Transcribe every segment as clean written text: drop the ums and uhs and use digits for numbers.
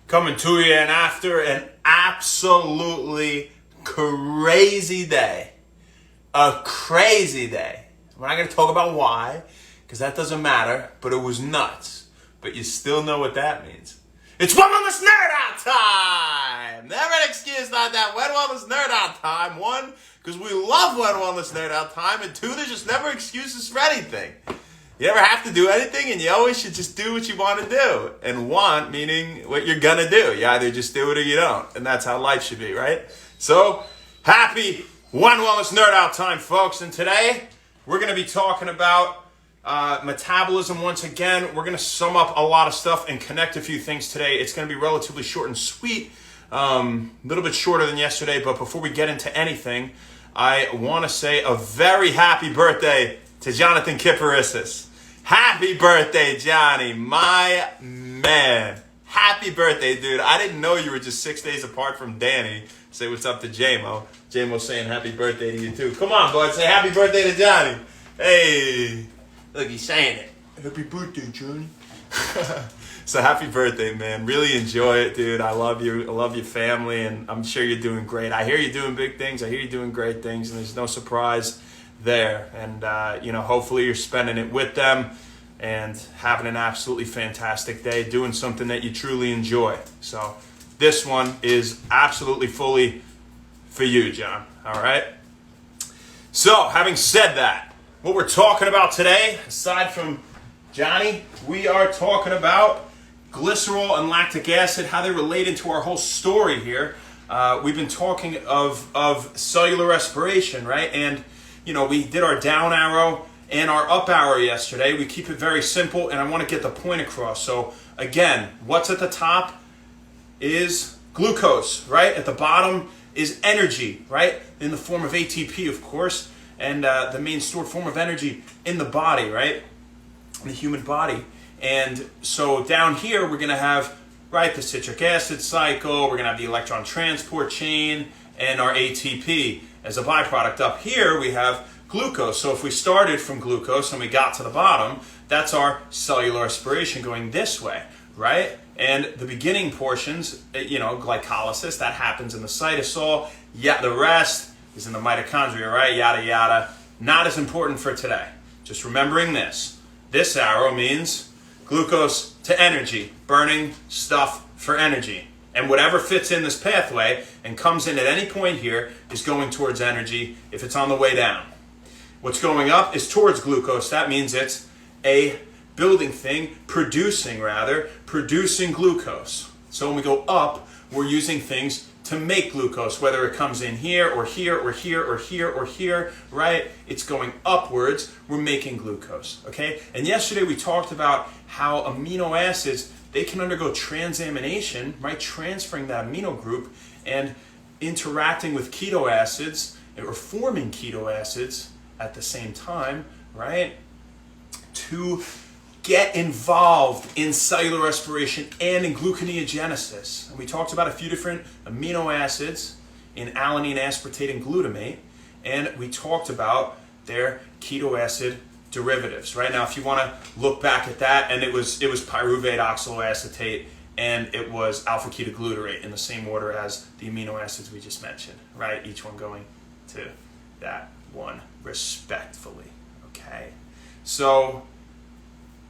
coming to you, and after an absolutely crazy day, a crazy day. We're not going to talk about why, because that doesn't matter, but it was nuts. But you still know what that means. It's Wet Wellness Nerd Out time! Never an excuse not that. Wet Wellness Nerd Out time. One, because we love Wet Wellness Nerd Out time, and two, there's just never excuses for anything. You never have to do anything, and you always should just do what you want to do. And want, meaning what you're going to do. You either just do it or you don't. And that's how life should be, right? So, happy One Wellness Nerd Out time, folks. And today, we're going to be talking about metabolism once again. We're going to sum up a lot of stuff and connect a few things today. It's going to be relatively short and sweet. A little bit shorter than yesterday. But before we get into anything, I want to say a very happy birthday to Jonathan Kiparissis. Happy birthday, Johnny, my man. Happy birthday, dude. I didn't know you were just 6 days apart from Danny. Say what's up to J-Mo. J-Mo's saying happy birthday to you, too. Come on, bud. Say happy birthday to Johnny. Hey. Look, he's saying it. Happy birthday, Johnny. So happy birthday, man. Really enjoy it, dude. I love you. I love your family, and I'm sure you're doing great. I hear you're doing big things. I hear you're doing great things, and there's no surprise there. And, hopefully you're spending it with them and having an absolutely fantastic day, doing something that you truly enjoy. So this one is absolutely fully for you, John. All right? So having said that, what we're talking about today, aside from Johnny, we are talking about glycerol and lactic acid, how they relate into our whole story here. We've been talking of cellular respiration, right? And we did our down arrow and our up arrow yesterday. We keep it very simple, and I want to get the point across. So again, what's at the top is glucose, right? At the bottom is energy, right? In the form of ATP, of course, and the main stored form of energy in the body, right? In the human body. And so down here, we're going to have, right, the citric acid cycle. We're going to have the electron transport chain and our ATP. As a byproduct up here, we have glucose. So if we started from glucose and we got to the bottom, that's our cellular respiration going this way, right? And the beginning portions, glycolysis, that happens in the cytosol. Yeah, the rest is in the mitochondria, right? Yada, yada. Not as important for today. Just remembering this. This arrow means glucose to energy, burning stuff for energy. And whatever fits in this pathway and comes in at any point here is going towards energy if it's on the way down. What's going up is towards glucose. That means it's a building thing, producing glucose. So when we go up, we're using things to make glucose, whether it comes in here or here or here or here or here, right? It's going upwards. We're making glucose, okay? And yesterday we talked about how amino acids, they can undergo transamination, right? Transferring that amino group and interacting with keto acids or forming keto acids at the same time, right? To get involved in cellular respiration and in gluconeogenesis. And we talked about a few different amino acids in alanine, aspartate, and glutamate. And we talked about their keto acid derivatives. Right now, if you want to look back at that, and it was pyruvate oxaloacetate, and it was alpha ketoglutarate in the same order as the amino acids we just mentioned, right? Each one going to that one respectfully, okay? So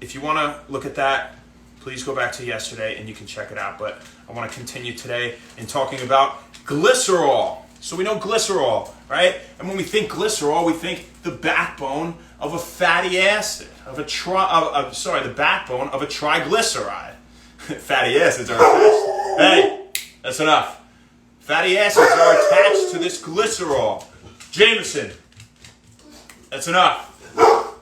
if you want to look at that, please go back to yesterday and you can check it out. But I want to continue today in talking about glycerol. So we know glycerol, right? And when we think glycerol, we think the backbone of a fatty acid, the backbone of a triglyceride. Fatty acids are attached. Hey, that's enough. Fatty acids are attached to this glycerol. Jameson, that's enough.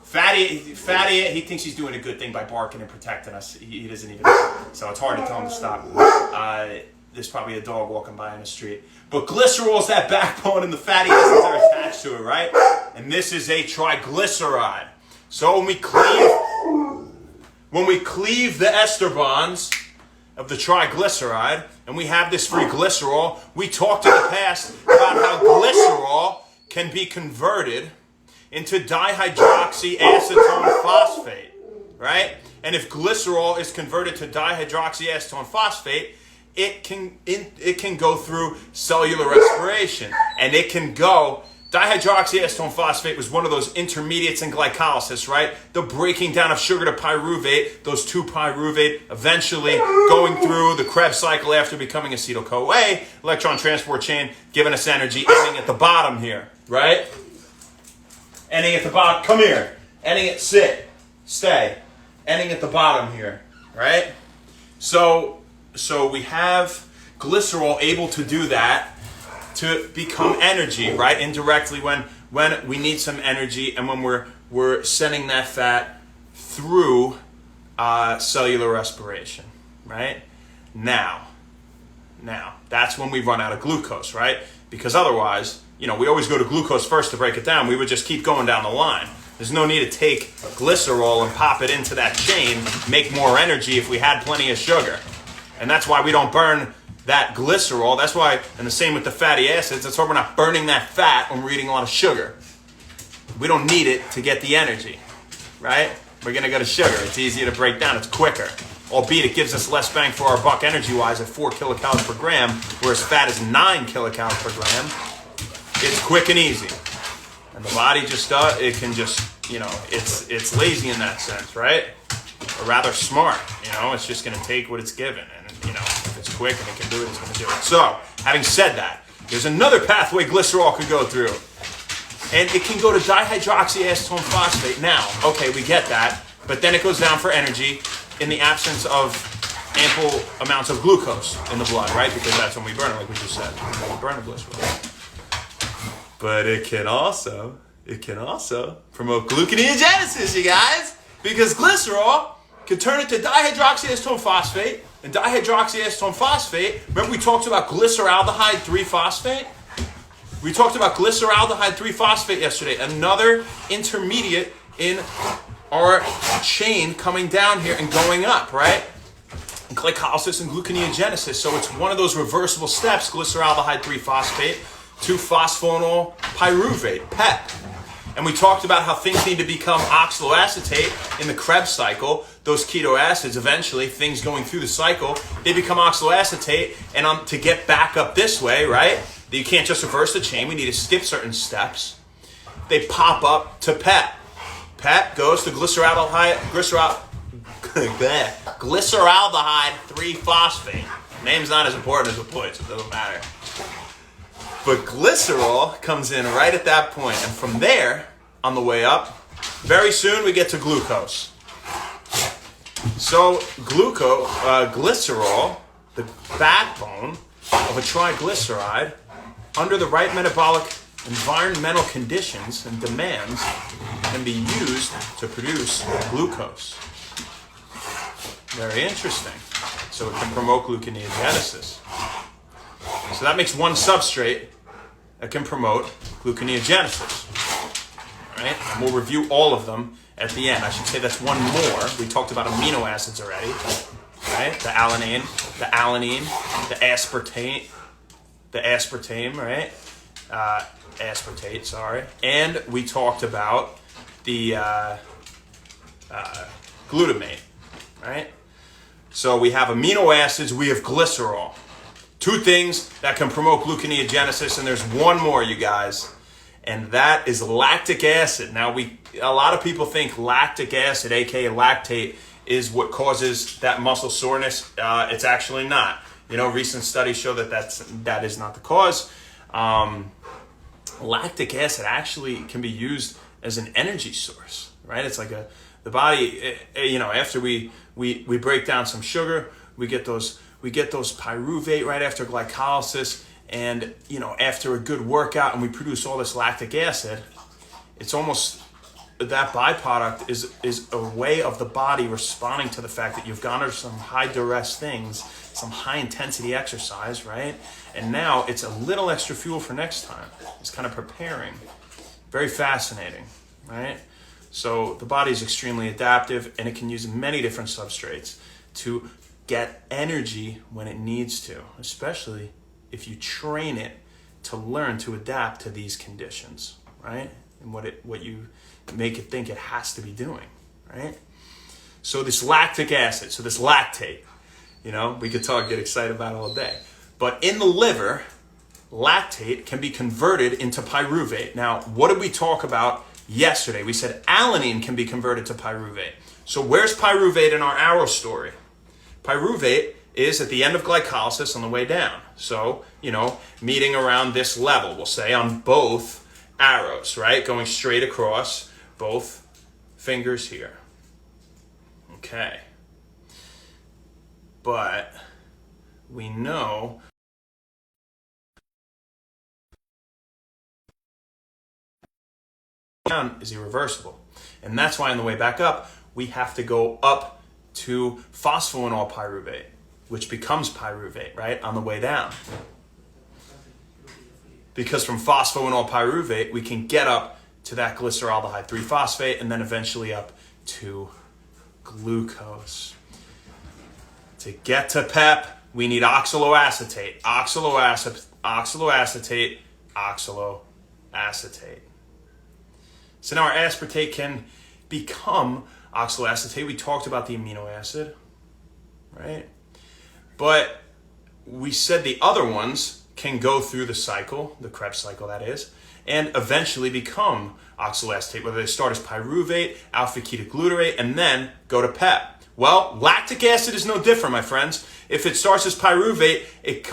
Fatty, he thinks he's doing a good thing by barking and protecting us. He doesn't even know. So it's hard to tell him to stop. There's probably a dog walking by in the street. But glycerol is that backbone, and the fatty acids are attached to it, right? And this is a triglyceride. So when we cleave the ester bonds of the triglyceride, and we have this free glycerol, we talked in the past about how glycerol can be converted into dihydroxyacetone phosphate, right? And if glycerol is converted to dihydroxyacetone phosphate, it can go through cellular respiration, and it can go. Dihydroxyacetone phosphate was one of those intermediates in glycolysis, right? The breaking down of sugar to pyruvate, those two pyruvate eventually going through the Krebs cycle after becoming acetyl-CoA, electron transport chain, giving us energy, ending at the bottom here, right? Ending at the bottom, come here. Ending at sit, stay. Ending at the bottom here, right? So we have glycerol able to do that, to become energy, right? Indirectly when we need some energy, and when we're sending that fat through cellular respiration, right? Now, that's when we run out of glucose, right? Because otherwise, we always go to glucose first to break it down. We would just keep going down the line. There's no need to take glycerol and pop it into that chain, make more energy if we had plenty of sugar. And that's why we don't burn that glycerol. That's why, and the same with the fatty acids, that's why we're not burning that fat when we're eating a lot of sugar. We don't need it to get the energy, right? We're going to go to sugar. It's easier to break down. It's quicker. Albeit it gives us less bang for our buck energy-wise at 4 kilocalories per gram, whereas fat is 9 kilocalories per gram. It's quick and easy. And the body just, it can just, it's lazy in that sense, right? Or rather smart, it's just going to take what it's given. And, if it's quick and it can do it, it's going to do it. So, having said that, there's another pathway glycerol could go through. And it can go to dihydroxyacetone phosphate. Now, okay, we get that. But then it goes down for energy in the absence of ample amounts of glucose in the blood, right? Because that's when we burn it, like we just said. We burn the glycerol. But it can also promote gluconeogenesis, you guys. Because glycerol can turn it to dihydroxyacetone phosphate. And dihydroxyacetone phosphate, remember we talked about glyceraldehyde 3-phosphate? We talked about glyceraldehyde 3-phosphate yesterday. Another intermediate in our chain coming down here and going up, right? Glycolysis and gluconeogenesis. So it's one of those reversible steps, glyceraldehyde 3-phosphate, to phosphoenol pyruvate, PEP. And we talked about how things need to become oxaloacetate in the Krebs cycle. Those keto acids, eventually, things going through the cycle, they become oxaloacetate. And to get back up this way, right, you can't just reverse the chain. We need to skip certain steps. They pop up to PEP. PEP goes to glyceraldehyde 3-phosphate. Name's not as important as the point, so it doesn't matter. But glycerol comes in right at that point. And from there, on the way up, very soon we get to glucose. So glycerol, the backbone of a triglyceride, under the right metabolic environmental conditions and demands, can be used to produce glucose. Very interesting. So it can promote gluconeogenesis. So that makes one substrate that can promote gluconeogenesis. Right? And we'll review all of them at the end. I should say that's one more. We talked about amino acids already. Right? The alanine, the aspartame, right? Aspartate, sorry. And we talked about the glutamate, right? So we have amino acids, we have glycerol. Two things that can promote gluconeogenesis, and there's one more, you guys, and that is lactic acid. Now, a lot of people think lactic acid, aka lactate, is what causes that muscle soreness. It's actually not. Recent studies show that is not the cause. Lactic acid actually can be used as an energy source, right? It's like the body, after we break down some sugar, we get those pyruvate right after glycolysis, and after a good workout and we produce all this lactic acid, it's almost that byproduct is a way of the body responding to the fact that you've gone over some high duress things, some high intensity exercise, right? And now it's a little extra fuel for next time. It's kind of preparing. Very fascinating, right? So the body is extremely adaptive, and it can use many different substrates to get energy when it needs to, especially if you train it to learn to adapt to these conditions, right? And what you make it think it has to be doing, right? So this lactic acid, so this lactate, We could get excited about it all day. But in the liver, lactate can be converted into pyruvate. Now, what did we talk about yesterday? We said alanine can be converted to pyruvate. So where's pyruvate in our arrow story? Pyruvate is at the end of glycolysis on the way down. So, meeting around this level, we'll say, on both arrows, right? Going straight across both fingers here. Okay. But we know down is irreversible. And that's why on the way back up, we have to go up to phosphoenol pyruvate, which becomes pyruvate, right, on the way down. Because from phosphoenol pyruvate, we can get up to that glyceraldehyde 3-phosphate and then eventually up to glucose. To get to PEP, we need oxaloacetate, oxaloacetate, oxaloacetate. So now our aspartate can become oxaloacetate. We talked about the amino acid, right? But we said the other ones can go through the cycle, the Krebs cycle that is, and eventually become oxaloacetate, whether they start as pyruvate, alpha-ketoglutarate, and then go to PEP. Well, lactic acid is no different, my friends. If it starts as pyruvate, it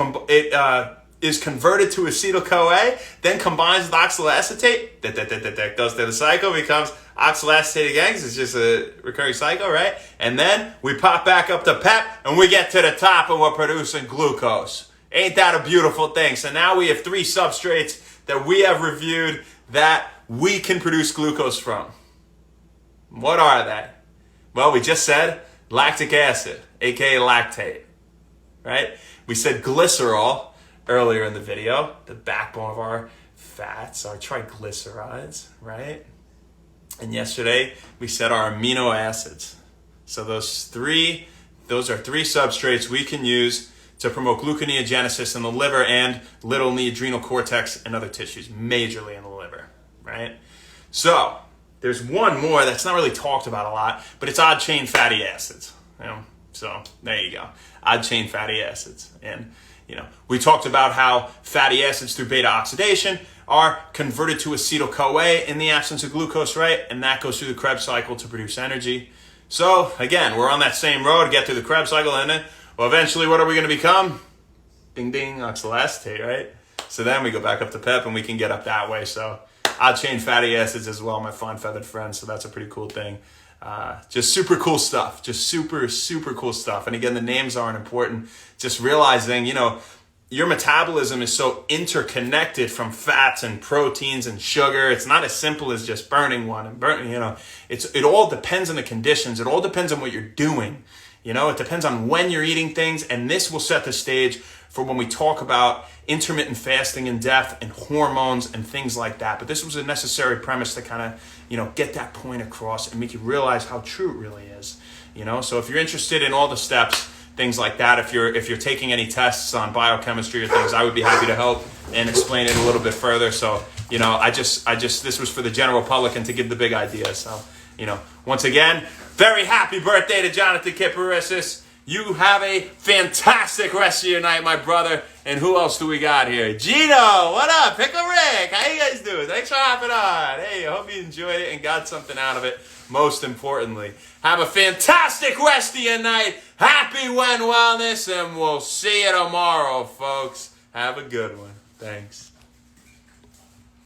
is converted to acetyl-CoA, then combines with oxaloacetate, that goes through the cycle, becomes oxaloacetate again, because it's just a recurring cycle, right? And then we pop back up to PEP, and we get to the top, and we're producing glucose. Ain't that a beautiful thing? So now we have 3 substrates that we have reviewed that we can produce glucose from. What are they? Well, we just said lactic acid, aka lactate, right? We said glycerol earlier in the video, the backbone of our fats, our triglycerides, right? And yesterday we said our amino acids. So those are 3 substrates we can use to promote gluconeogenesis in the liver and little in the adrenal cortex and other tissues, majorly in the liver, right? So there's one more that's not really talked about a lot, but it's odd chain fatty acids. So there you go, odd chain fatty acids. And we talked about how fatty acids through beta oxidation are converted to acetyl-CoA in the absence of glucose, right? And that goes through the Krebs cycle to produce energy. So again, we're on that same road, get through the Krebs cycle, and then, well, eventually what are we going to become? Ding, ding, oxaloacetate, right? So then we go back up to PEP and we can get up that way. So odd chain fatty acids as well, my fine feathered friends. So that's a pretty cool thing. Just super cool stuff. Just super, super cool stuff. And again, the names aren't important. Just realizing, your metabolism is so interconnected from fats and proteins and sugar. It's not as simple as just burning one and burning, it all depends on the conditions. It all depends on what you're doing. It depends on when you're eating things. And this will set the stage for when we talk about intermittent fasting in depth and hormones and things like that. But this was a necessary premise to kind of, get that point across and make you realize how true it really is. So if you're interested in all the steps, things like that, if you're taking any tests on biochemistry or things, I would be happy to help and explain it a little bit further. So, I just this was for the general public and to give the big idea. So, once again, very happy birthday to Jonathan Kiparissis. You have a fantastic rest of your night, my brother. And who else do we got here? Gino, what up? Pickle Rick, how you guys doing? Thanks for hopping on. Hey, I hope you enjoyed it and got something out of it. Most importantly, have a fantastic rest of your night. Happy When Wellness, and we'll see you tomorrow, folks. Have a good one. Thanks.